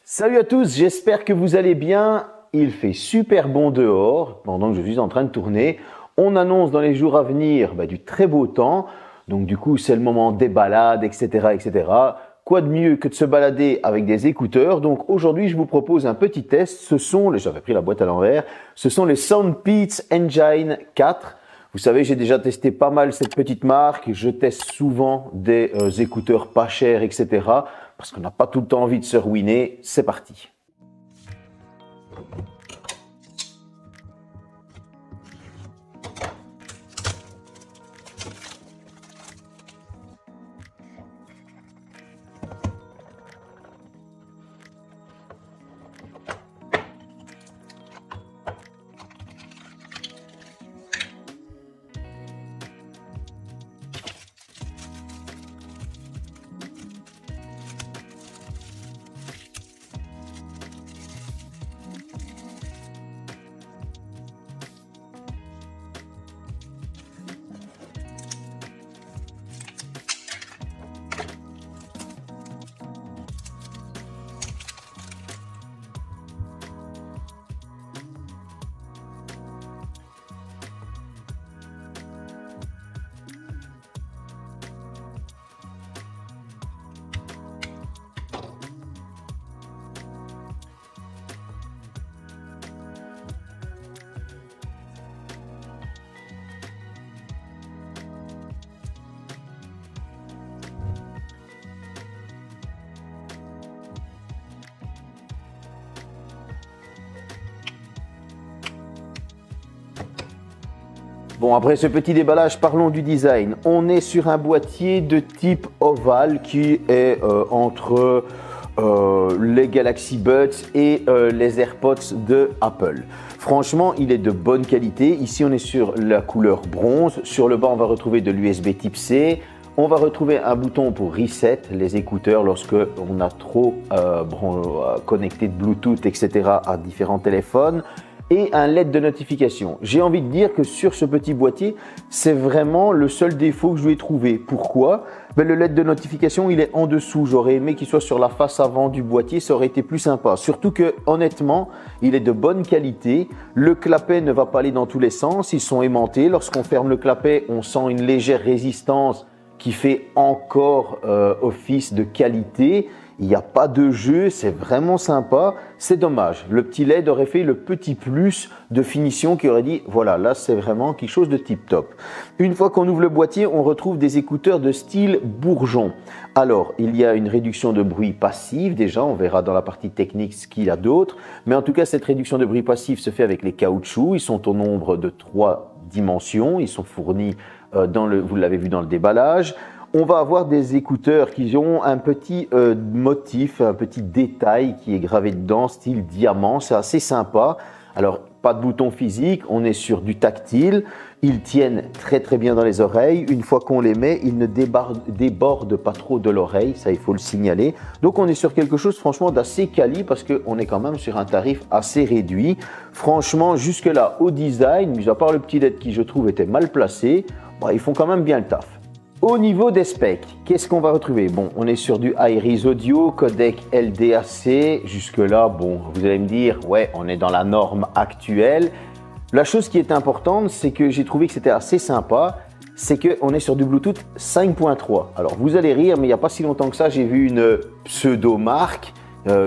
Salut à tous, j'espère que vous allez bien. Il fait super bon dehors pendant que je suis en train de tourner. On annonce dans les jours à venir du très beau temps. Donc du coup, c'est le moment des balades, etc., etc. Quoi de mieux que de se balader avec des écouteurs? Donc aujourd'hui, je vous propose un petit test. J'avais pris la boîte à l'envers. Ce sont les Soundpeats Engine 4. Vous savez, j'ai déjà testé pas mal cette petite marque. Je teste souvent des écouteurs pas chers, etc. Parce qu'on n'a pas tout le temps envie de se ruiner. C'est parti. Bon, après ce petit déballage, parlons du design. On est sur un boîtier de type ovale qui est entre les Galaxy Buds et les AirPods de Apple. Franchement, il est de bonne qualité. Ici, on est sur la couleur bronze. Sur le bas, on va retrouver de l'USB type C. On va retrouver un bouton pour reset les écouteurs lorsque on a trop connecté de Bluetooth, etc. à différents téléphones. Et un LED de notification. J'ai envie de dire que sur ce petit boîtier, c'est vraiment le seul défaut que je lui ai trouvé. Pourquoi? Le LED de notification, il est en dessous. J'aurais aimé qu'il soit sur la face avant du boîtier, ça aurait été plus sympa. Surtout que, honnêtement, il est de bonne qualité. Le clapet ne va pas aller dans tous les sens, ils sont aimantés. Lorsqu'on ferme le clapet, on sent une légère résistance qui fait encore office de qualité. Il n'y a pas de jeu, c'est vraiment sympa. C'est dommage. Le petit LED aurait fait le petit plus de finition qui aurait dit, voilà, là c'est vraiment quelque chose de tip top. Une fois qu'on ouvre le boîtier, on retrouve des écouteurs de style bourgeon. Alors, il y a une réduction de bruit passif. Déjà, on verra dans la partie technique ce qu'il y a d'autre. Mais en tout cas, cette réduction de bruit passif se fait avec les caoutchoucs. Ils sont au nombre de 3 dimensions. Ils sont fournis vous l'avez vu dans le déballage. On va avoir des écouteurs qui ont un petit motif, un petit détail qui est gravé dedans, style diamant. C'est assez sympa. Alors, pas de bouton physique, on est sur du tactile. Ils tiennent très très bien dans les oreilles. Une fois qu'on les met, ils ne débordent pas trop de l'oreille. Ça, il faut le signaler. Donc, on est sur quelque chose franchement d'assez quali parce qu'on est quand même sur un tarif assez réduit. Franchement, jusque-là, au design, mis à part le petit LED qui, je trouve, était mal placé, ils font quand même bien le taf. Au niveau des specs, qu'est-ce qu'on va retrouver? Bon, on est sur du Iris Audio, codec LDAC. Jusque-là, bon, vous allez me dire, ouais, on est dans la norme actuelle. La chose qui est importante, c'est que j'ai trouvé que c'était assez sympa, c'est qu'on est sur du Bluetooth 5.3. Alors, vous allez rire, mais il n'y a pas si longtemps que ça, j'ai vu une pseudo-marque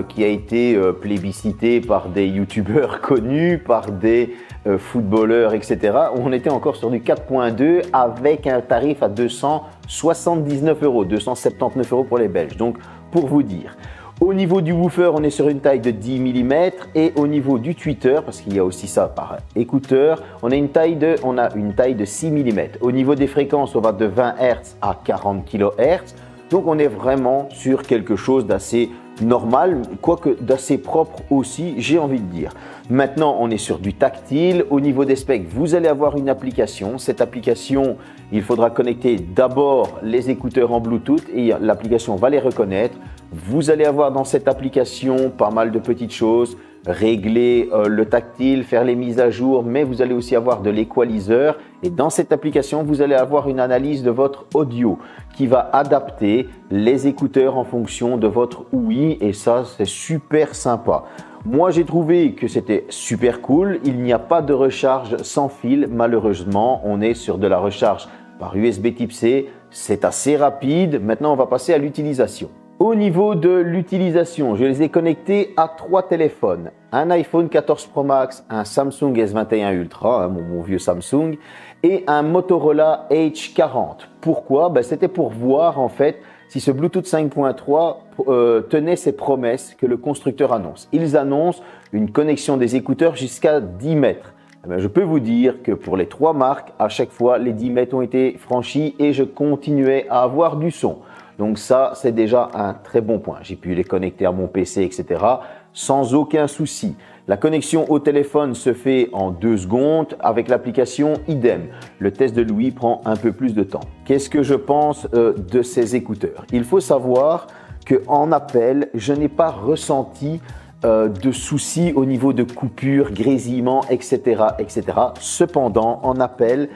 qui a été plébiscitée par des youtubeurs connus, par des footballeurs, etc. On était encore sur du 4.2 avec un tarif à 279 €, 279 € pour les Belges. Donc, pour vous dire. Au niveau du woofer, on est sur une taille de 10 mm et au niveau du tweeter, parce qu'il y a aussi ça par écouteur, on a une taille de 6 mm. Au niveau des fréquences, on va de 20 Hz à 40 kHz. Donc, on est vraiment sur quelque chose d'assez normal, quoique d'assez propre aussi, j'ai envie de dire. Maintenant, on est sur du tactile. Au niveau des specs, vous allez avoir une application. Cette application, il faudra connecter d'abord les écouteurs en Bluetooth et l'application va les reconnaître. Vous allez avoir dans cette application pas mal de petites choses, régler le tactile, faire les mises à jour, mais vous allez aussi avoir de l'équaliseur. Et dans cette application, vous allez avoir une analyse de votre audio qui va adapter les écouteurs en fonction de votre ouïe et ça, c'est super sympa. Moi, j'ai trouvé que c'était super cool. Il n'y a pas de recharge sans fil. Malheureusement, on est sur de la recharge par USB type C. C'est assez rapide. Maintenant, on va passer à l'utilisation. Au niveau de l'utilisation, je les ai connectés à 3 téléphones. Un iPhone 14 Pro Max, un Samsung S21 Ultra, mon vieux Samsung, et un Motorola H40. Pourquoi? C'était pour voir en fait si ce Bluetooth 5.3 tenait ses promesses que le constructeur annonce. Ils annoncent une connexion des écouteurs jusqu'à 10 mètres. Je peux vous dire que pour les 3 marques, à chaque fois, les 10 mètres ont été franchis et je continuais à avoir du son. Donc ça, c'est déjà un très bon point. J'ai pu les connecter à mon PC, etc. sans aucun souci. La connexion au téléphone se fait en 2 secondes. Avec l'application, idem. Le test de l'ouïe prend un peu plus de temps. Qu'est-ce que je pense de ces écouteurs? Il faut savoir qu'en appel, je n'ai pas ressenti de soucis au niveau de coupures, grésillements, etc., etc. Cependant, en appel,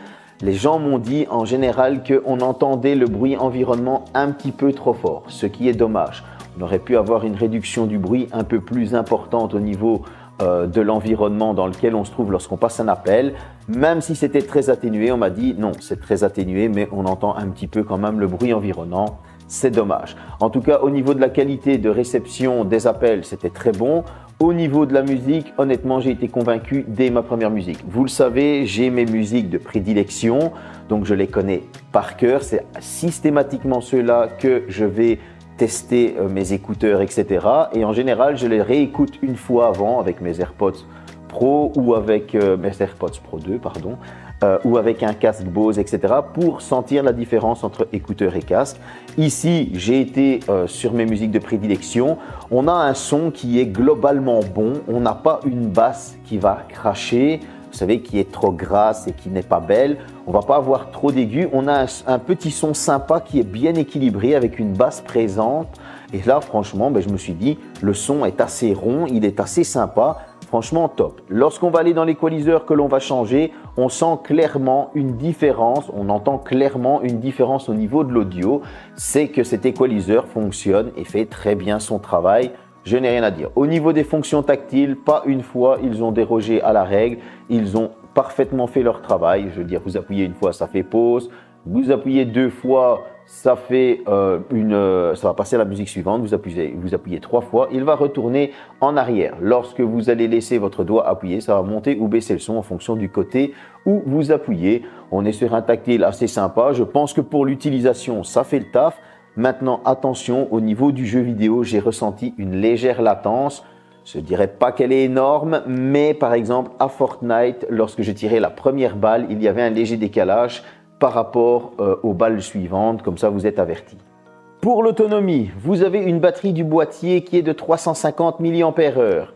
les gens m'ont dit en général qu'on entendait le bruit environnement un petit peu trop fort, ce qui est dommage. On aurait pu avoir une réduction du bruit un peu plus importante au niveau de l'environnement dans lequel on se trouve lorsqu'on passe un appel. Même si c'était très atténué, on m'a dit non, c'est très atténué, mais on entend un petit peu quand même le bruit environnant. C'est dommage. En tout cas, au niveau de la qualité de réception des appels, c'était très bon. Au niveau de la musique, honnêtement, j'ai été convaincu dès ma première musique. Vous le savez, j'ai mes musiques de prédilection, donc je les connais par cœur. C'est systématiquement ceux-là que je vais tester mes écouteurs, etc. Et en général, je les réécoute une fois avant avec mes AirPods Pro ou avec mes AirPods Pro 2, pardon, ou avec un casque Bose, etc. pour sentir la différence entre écouteurs et casque. Ici, j'ai été sur mes musiques de prédilection. On a un son qui est globalement bon. On n'a pas une basse qui va cracher, vous savez, qui est trop grasse et qui n'est pas belle. On va pas avoir trop d'aigus. On a un petit son sympa qui est bien équilibré avec une basse présente. Et là, franchement, je me suis dit, le son est assez rond, il est assez sympa. Franchement, top. Lorsqu'on va aller dans l'équaliseur que l'on va changer, on sent clairement une différence, on entend clairement une différence au niveau de l'audio. C'est que cet équaliseur fonctionne et fait très bien son travail. Je n'ai rien à dire. Au niveau des fonctions tactiles, pas une fois, ils ont dérogé à la règle. Ils ont parfaitement fait leur travail. Je veux dire, vous appuyez une fois, ça fait pause. Vous appuyez 2 fois, ça fait ça va passer à la musique suivante. Vous appuyez 3 fois, il va retourner en arrière. Lorsque vous allez laisser votre doigt appuyer, ça va monter ou baisser le son en fonction du côté où vous appuyez. On est sur un tactile assez sympa. Je pense que pour l'utilisation, ça fait le taf. Maintenant, attention, au niveau du jeu vidéo, j'ai ressenti une légère latence. Je ne dirais pas qu'elle est énorme, mais par exemple, à Fortnite, lorsque je tirais la première balle, il y avait un léger décalage par rapport aux balles suivantes, comme ça vous êtes averti. Pour l'autonomie, vous avez une batterie du boîtier qui est de 350 mAh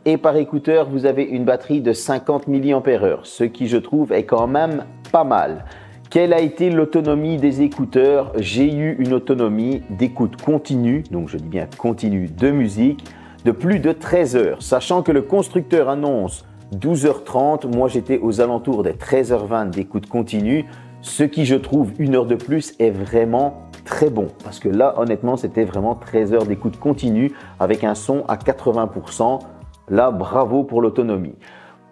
et par écouteur, vous avez une batterie de 50 mAh, ce qui je trouve est quand même pas mal. Quelle a été l'autonomie des écouteurs? J'ai eu une autonomie d'écoute continue, donc je dis bien continue de musique, de plus de 13 heures, sachant que le constructeur annonce 12h30, moi j'étais aux alentours des 13h20 d'écoute continue. Ce qui, je trouve, 1 heure de plus est vraiment très bon. Parce que là, honnêtement, c'était vraiment 13 heures d'écoute continue avec un son à 80%. Là, bravo pour l'autonomie.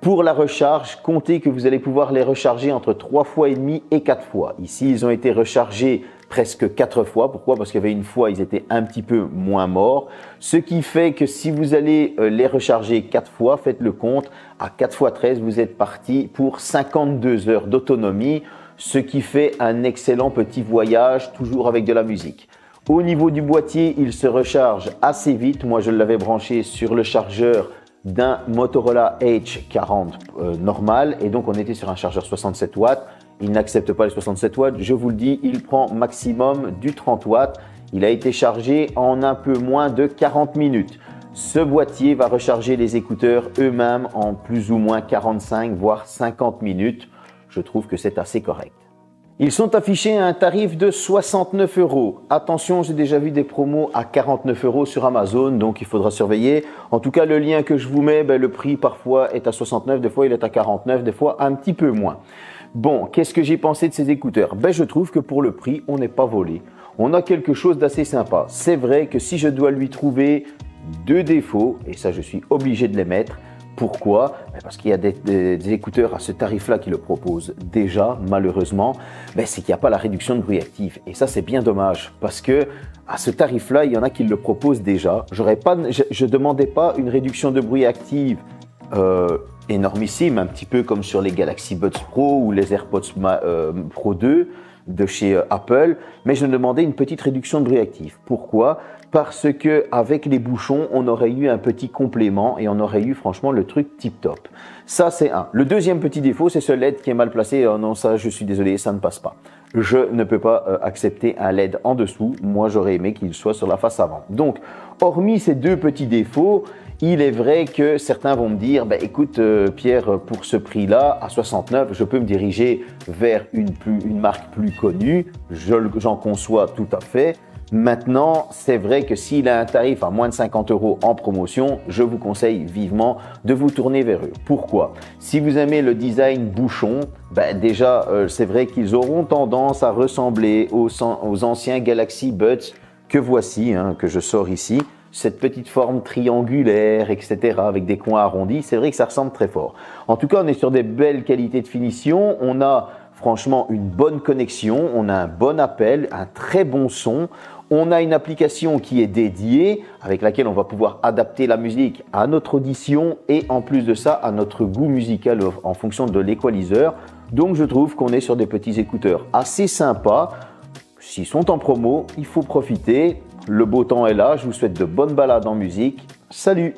Pour la recharge, comptez que vous allez pouvoir les recharger entre 3 fois et demi et 4 fois. Ici, ils ont été rechargés presque 4 fois. Pourquoi? Parce qu'il y avait une fois, ils étaient un petit peu moins morts. Ce qui fait que si vous allez les recharger 4 fois, faites le compte, à 4 fois 13, vous êtes parti pour 52 heures d'autonomie. Ce qui fait un excellent petit voyage, toujours avec de la musique. Au niveau du boîtier, il se recharge assez vite. Moi, je l'avais branché sur le chargeur d'un Motorola H40 normal et donc on était sur un chargeur 67 watts. Il n'accepte pas les 67 watts, je vous le dis, il prend maximum du 30 watts. Il a été chargé en un peu moins de 40 minutes. Ce boîtier va recharger les écouteurs eux-mêmes en plus ou moins 45 voire 50 minutes. Je trouve que c'est assez correct. Ils sont affichés à un tarif de 69 €. Attention, j'ai déjà vu des promos à 49 € sur Amazon, donc il faudra surveiller. En tout cas, le lien que je vous mets, le prix parfois est à 69, des fois il est à 49, des fois un petit peu moins. Bon, qu'est-ce que j'ai pensé de ces écouteurs? Je trouve que pour le prix, on n'est pas volé. On a quelque chose d'assez sympa. C'est vrai que si je dois lui trouver deux défauts, et ça je suis obligé de les mettre. Pourquoi? Parce qu'il y a des écouteurs à ce tarif-là qui le proposent déjà, malheureusement, c'est qu'il n'y a pas la réduction de bruit actif. Et ça, c'est bien dommage parce que à ce tarif-là, il y en a qui le proposent déjà. Je ne demandais pas une réduction de bruit active énormissime, un petit peu comme sur les Galaxy Buds Pro ou les AirPods Pro 2 de chez Apple, mais je demandais une petite réduction de bruit actif. Pourquoi? Parce que avec les bouchons, on aurait eu un petit complément et on aurait eu franchement le truc tip top. Ça, c'est un. Le deuxième petit défaut, c'est ce LED qui est mal placé. Oh non, ça, je suis désolé, ça ne passe pas. Je ne peux pas accepter un LED en dessous. Moi, j'aurais aimé qu'il soit sur la face avant. Donc, hormis ces deux petits défauts, il est vrai que certains vont me dire, écoute Pierre, pour ce prix-là, à 69, je peux me diriger vers une marque plus connue. J'en conçois tout à fait. Maintenant, c'est vrai que s'il a un tarif à moins de 50 € en promotion, je vous conseille vivement de vous tourner vers eux. Pourquoi? Si vous aimez le design bouchon, déjà, c'est vrai qu'ils auront tendance à ressembler aux anciens Galaxy Buds que voici, que je sors ici. Cette petite forme triangulaire, etc., avec des coins arrondis, c'est vrai que ça ressemble très fort. En tout cas, on est sur des belles qualités de finition. On a franchement une bonne connexion, on a un bon appel, un très bon son. On a une application qui est dédiée, avec laquelle on va pouvoir adapter la musique à notre audition et en plus de ça, à notre goût musical en fonction de l'équaliseur. Donc, je trouve qu'on est sur des petits écouteurs assez sympas. S'ils sont en promo, il faut profiter. Le beau temps est là. Je vous souhaite de bonnes balades en musique. Salut!